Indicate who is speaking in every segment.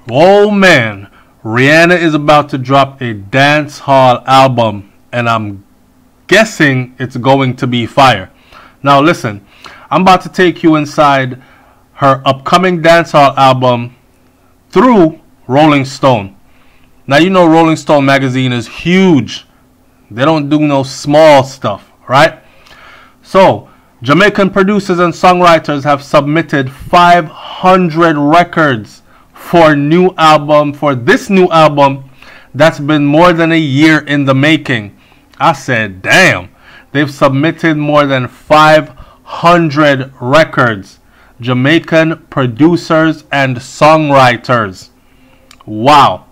Speaker 1: Oh man, Rihanna is about to drop a dancehall album, and I'm guessing it's going to be fire. Now listen, I'm about to take you inside her upcoming dancehall album through Rolling Stone. Now you know Rolling Stone magazine is huge. They don't do no small stuff, right? So, Jamaican producers and songwriters have submitted 500 records for this new album that's been more than a year in the making. I said, damn. They've submitted more than 500 records. Jamaican producers and songwriters. Wow.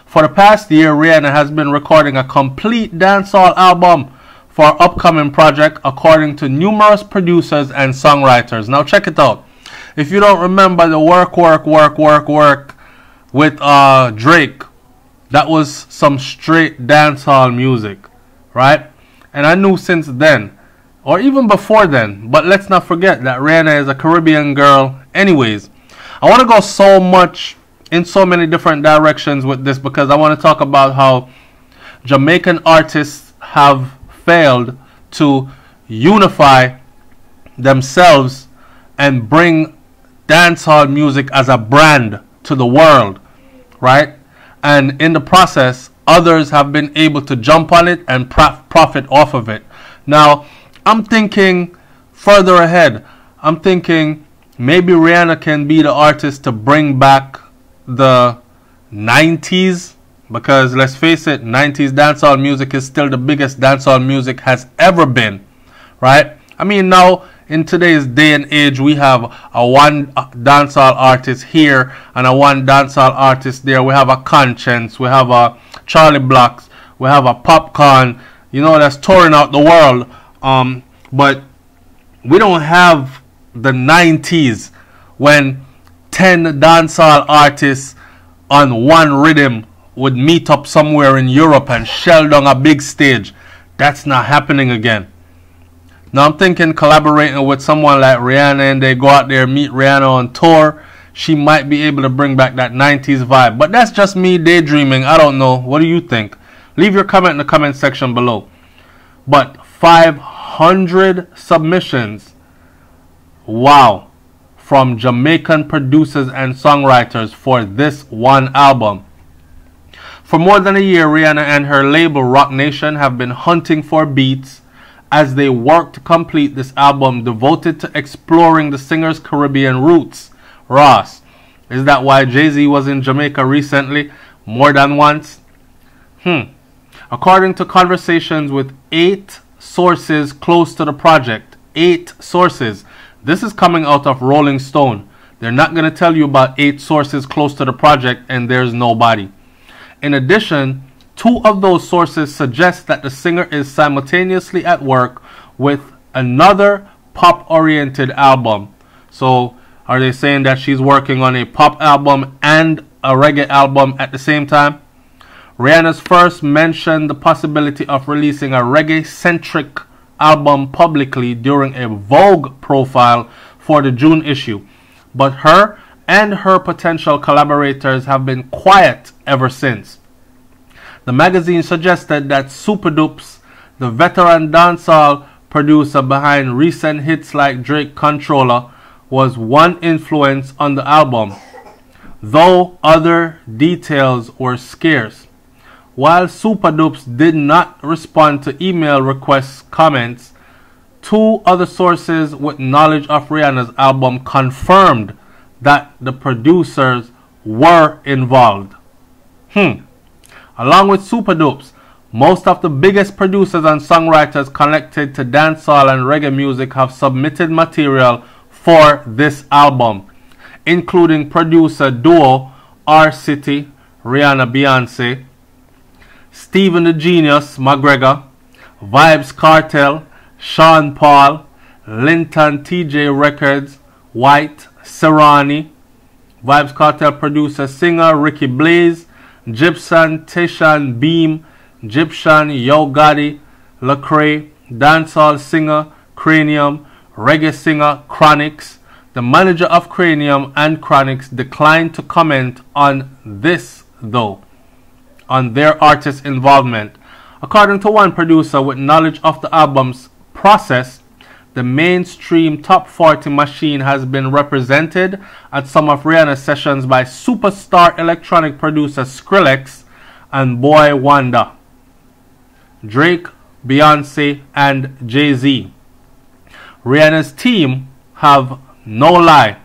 Speaker 1: For the past year, Rihanna has been recording a complete dancehall album for her upcoming project, according to numerous producers and songwriters. Now check it out. If you don't remember the work with Drake, that was some straight dancehall music, right? And I knew since then, or even before then, but let's not forget that Rihanna is a Caribbean girl anyways. I want to go in so many different directions with this, because I want to talk about how Jamaican artists have failed to unify themselves and bring dancehall music as a brand to the world, right? And in the process, others have been able to jump on it and profit off of it. Now, I'm thinking further ahead. I'm thinking maybe Rihanna can be the artist to bring back the 90s, because let's face it, 90s dancehall music is still the biggest dancehall music has ever been, right? I mean, now in today's day and age, we have a one dancehall artist here and a one dancehall artist there. We have a Conscience, we have a Charlie Blocks, we have a Popcorn, that's touring out the world. But we don't have the 90s when 10 dancehall artists on one rhythm would meet up somewhere in Europe and shell down a big stage. That's not happening again. Now I'm thinking collaborating with someone like Rihanna, and they go out there, meet Rihanna on tour. She might be able to bring back that 90s vibe. But that's just me daydreaming. I don't know. What do you think? Leave your comment in the comment section below. But 500 submissions. Wow. From Jamaican producers and songwriters for this one album. For more than a year, Rihanna and her label Roc Nation have been hunting for beats as they work to complete this album devoted to exploring the singer's Caribbean roots. Ross, is that why Jay-Z was in Jamaica recently more than once? According to conversations with 8 sources close to the project, 8 sources. This is coming out of Rolling Stone. They're not going to tell you about 8 sources close to the project and there's nobody. In addition, 2 of those sources suggest that the singer is simultaneously at work with another pop-oriented album. So, are they saying that she's working on a pop album and a reggae album at the same time? Rihanna's first mentioned the possibility of releasing a reggae-centric album publicly during a Vogue profile for the June issue. But her and her potential collaborators have been quiet ever since. The magazine suggested that Superdupes, the veteran dancehall producer behind recent hits like Drake Controller, was one influence on the album, though other details were scarce. While Superdupes did not respond to email requests comments, 2 other sources with knowledge of Rihanna's album confirmed that the producers were involved. Along with Superdupes, most of the biggest producers and songwriters connected to dancehall and reggae music have submitted material for this album, including producer duo R-City, Rihanna Beyonce, Stephen the Genius McGregor, Vybz Kartel, Sean Paul, Linton TJ Records, White, Serrani, Vybz Kartel producer singer Ricky Blaze, Gibson, Tishan Beam, Egyptian, Yo Gotti, Lecrae, dancehall singer Cranium, reggae singer Chronix, The manager of Cranium and Chronix declined to comment on this, though, on their artist involvement. According to one producer with knowledge of the album's process, the mainstream top 40 machine has been represented at some of Rihanna's sessions by superstar electronic producer Skrillex and Boy Wonder, Drake, Beyonce, and Jay-Z. Rihanna's team have, no lie,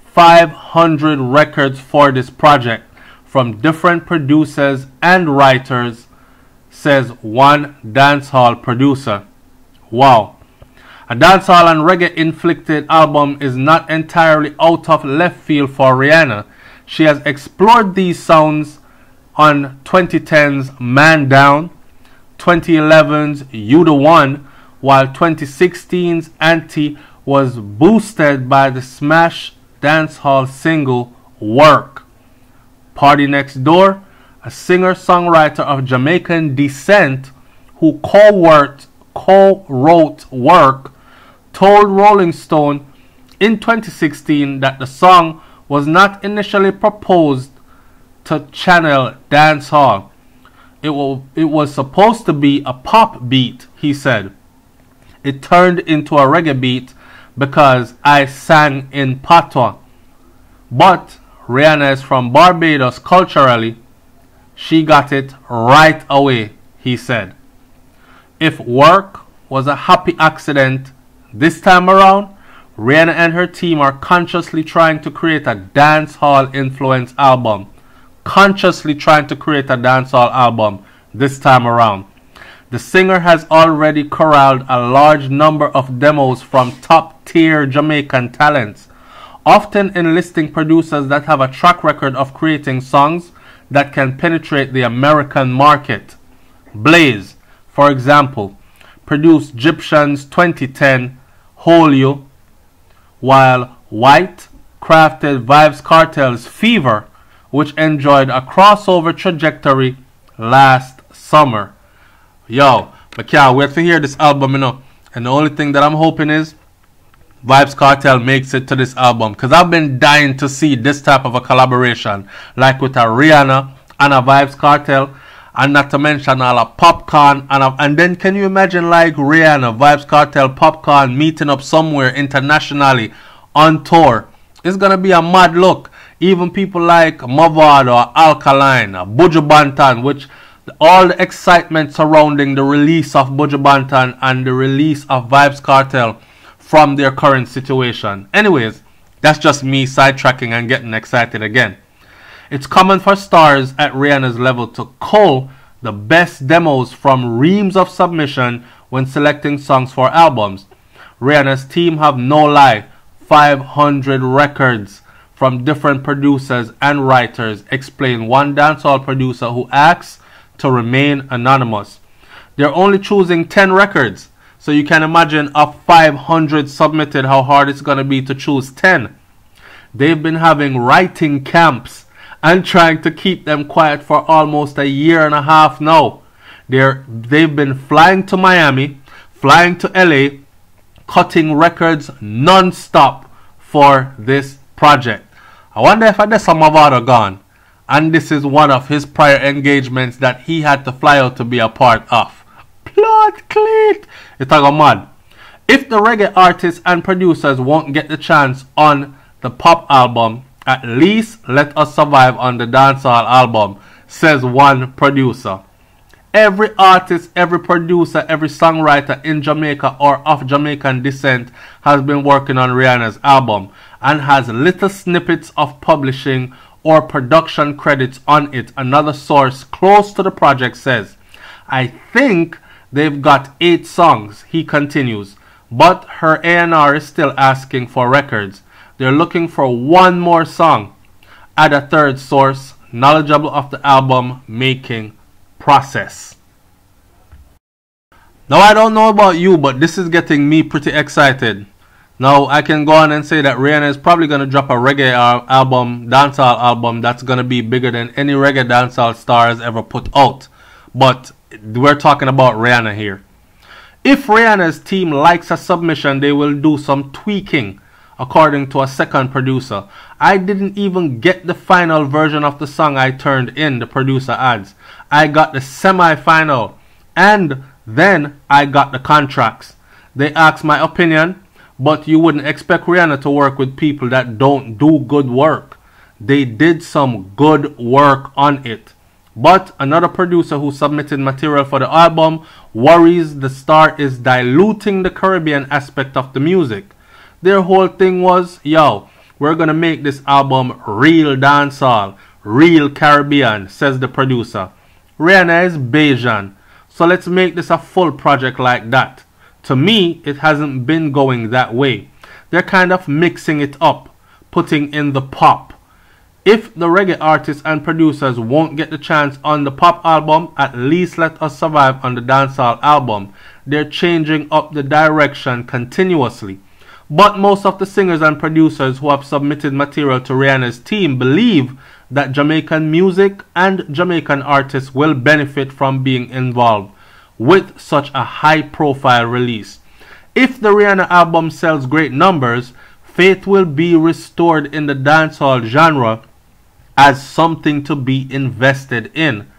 Speaker 1: 500 records for this project from different producers and writers, says one dancehall producer. Wow. A dancehall and reggae inflicted album is not entirely out of left field for Rihanna. She has explored these sounds on 2010's Man Down, 2011's You the One, while 2016's Anti was boosted by the smash dancehall single Work. Party Next Door, a singer-songwriter of Jamaican descent who co-wrote Work, told Rolling Stone in 2016 that the song was not initially proposed to channel dancehall. It was supposed to be a pop beat, he said. It turned into a reggae beat because I sang in patois. But Rihanna is from Barbados culturally. She got it right away, he said. If Work was a happy accident this time around, Rihanna and her team are consciously trying to create a dancehall influence album. Consciously trying to create a dancehall album this time around. The singer has already corralled a large number of demos from top-tier Jamaican talents, often enlisting producers that have a track record of creating songs that can penetrate the American market. Blaze, for example, produced Egyptian's 2010 Hold You, while White crafted Vybz Kartel's Fever, which enjoyed a crossover trajectory last summer. Yo, but can't wait to hear this album, you know. And the only thing that I'm hoping is Vybz Kartel makes it to this album, because I've been dying to see this type of a collaboration, like with a Rihanna and a Vybz Kartel, and not to mention all a Popcorn, and then can you imagine like Rihanna, Vybz Kartel, Popcorn meeting up somewhere internationally on tour? It's gonna be a mad look. Even people like Mavad or Alkaline, Buju Banton, which all the excitement surrounding the release of Buju Banton and the release of Vybz Kartel from their current situation. Anyways, that's just me sidetracking and getting excited again. It's common for stars at Rihanna's level to cull the best demos from reams of submission when selecting songs for albums. Rihanna's team have, no lie, 500 records from different producers and writers, explained one dancehall producer who asks to remain anonymous. They're only choosing 10 records, so you can imagine of 500 submitted how hard it's going to be to choose 10. They've been having writing camps and trying to keep them quiet for almost a year and a half now. They've been flying to Miami, flying to LA, cutting records non-stop for this project. I wonder if Adessa Mavado gone, and this is one of his prior engagements that he had to fly out to be a part of. Plot cleat! It's a go mad. If the reggae artists and producers won't get the chance on the pop album, at least let us survive on the dancehall album, says one producer. Every artist, every producer, every songwriter in Jamaica or of Jamaican descent has been working on Rihanna's album and has little snippets of publishing or production credits on it. Another source close to the project says, I think they've got 8 songs, he continues, but her A&R is still asking for records. They're looking for one more song. Add a third source, knowledgeable of the album making process. Now I don't know about you, but this is getting me pretty excited. Now I can go on and say that Rihanna is probably going to drop a reggae album, dancehall album that's going to be bigger than any reggae dancehall star has ever put out. But we're talking about Rihanna here. If Rihanna's team likes a submission, they will do some tweaking according to a second producer. I didn't even get the final version of the song I turned in, the producer adds. I got the semi-final, and then I got the contracts. They asked my opinion, but you wouldn't expect Rihanna to work with people that don't do good work. They did some good work on it. But another producer who submitted material for the album worries the star is diluting the Caribbean aspect of the music. Their whole thing was, yo, we're gonna make this album real dancehall, real Caribbean, says the producer. Rihanna is Bajan, so let's make this a full project like that. To me, it hasn't been going that way. They're kind of mixing it up, putting in the pop. If the reggae artists and producers won't get the chance on the pop album, at least let us survive on the dancehall album. They're changing up the direction continuously. But most of the singers and producers who have submitted material to Rihanna's team believe that Jamaican music and Jamaican artists will benefit from being involved with such a high-profile release. If the Rihanna album sells great numbers, faith will be restored in the dancehall genre as something to be invested in,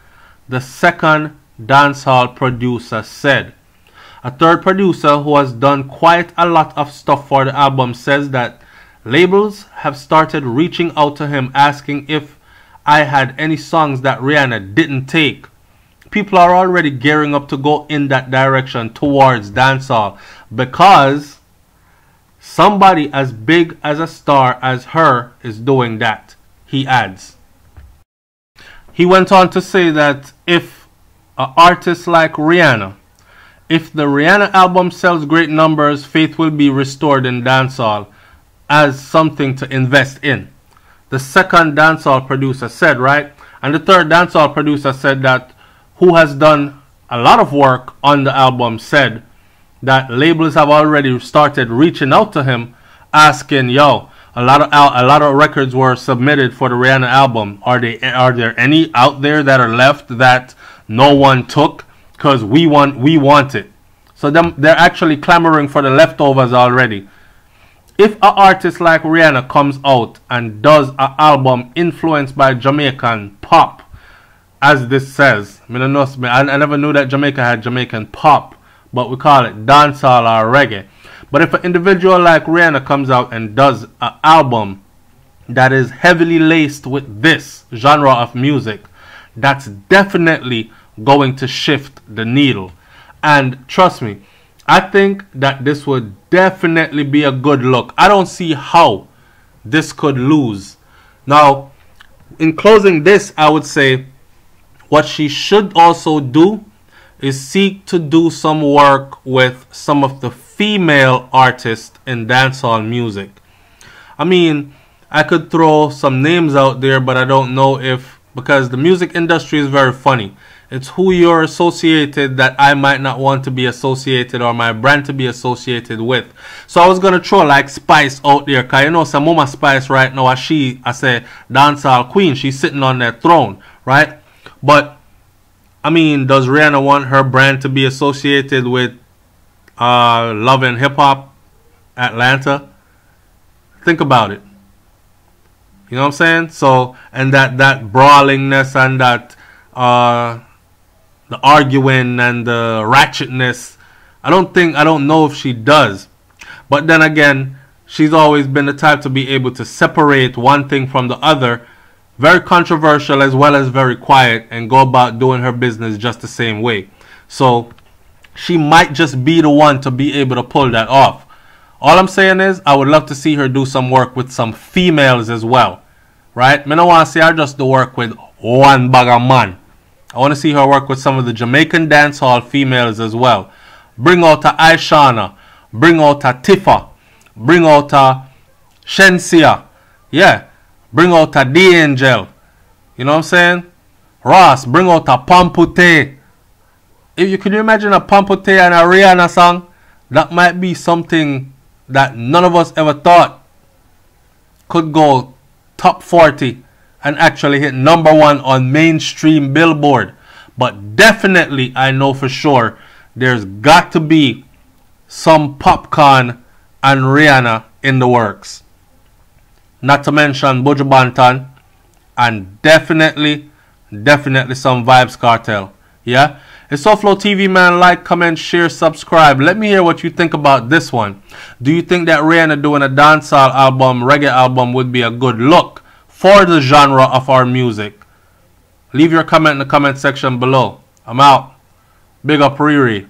Speaker 1: the second dancehall producer said. A third producer who has done quite a lot of stuff for the album says that labels have started reaching out to him asking if I had any songs that Rihanna didn't take. People are already gearing up to go in that direction towards dancehall because somebody as big as a star as her is doing that, he adds. He went on to say that if an artist like Rihanna, if the Rihanna album sells great numbers, faith will be restored in dancehall as something to invest in. The second dancehall producer said, right? And the third dancehall producer said that, who has done a lot of work on the album, said that labels have already started reaching out to him asking, yo, a lot of records were submitted for the Rihanna album. Are there any out there that are left that no one took? Because we want it. So they're actually clamoring for the leftovers already. If an artist like Rihanna comes out and does an album influenced by Jamaican pop, as this says, I never knew that Jamaica had Jamaican pop, but we call it dancehall or reggae. But if an individual like Rihanna comes out and does an album that is heavily laced with this genre of music, that's definitely going to shift the needle. And trust me, I think that this would definitely be a good look. I don't see how this could lose. Now, in closing this, I would say what she should also do is seek to do some work with some of the female artists in dancehall music. I mean, I could throw some names out there, but I don't know if, because the music industry is very funny. It's who you're associated that I might not want to be associated, or my brand to be associated with. So I was going to throw like Spice out there, because you know some Mama Spice right now, I say dancehall queen, she's sitting on that throne, right? But I mean, does Rihanna want her brand to be associated with Love and Hip Hop Atlanta? Think about it. You know what I'm saying? So, and that brawlingness and that the arguing and the ratchetness, I don't know if she does. But then again, she's always been the type to be able to separate one thing from the other. Very controversial as well as very quiet, and go about doing her business just the same way. So she might just be the one to be able to pull that off. All I'm saying is I would love to see her do some work with some females as well. Right? I don't want to see her just do work with one bag of man. I want to see her work with some of the Jamaican dancehall females as well. Bring out a Aishana. Bring out a Tifa. Bring out a Shensia. Yeah. Bring out a D-Angel. You know what I'm saying? Ross, bring out a Pampute. If you can imagine a Pampute and a Rihanna song, that might be something that none of us ever thought could go top 40 and actually hit #1 on mainstream Billboard. But definitely, I know for sure, there's got to be some popcorn and Rihanna in the works. Not to mention Buju Banton and definitely some Vibes Cartel. Yeah? It's SoFlo TV, man. Like, comment, share, subscribe. Let me hear what you think about this one. Do you think that Rihanna doing a dancehall album, reggae album would be a good look for the genre of our music? Leave your comment in the comment section below. I'm out. Big up Riri.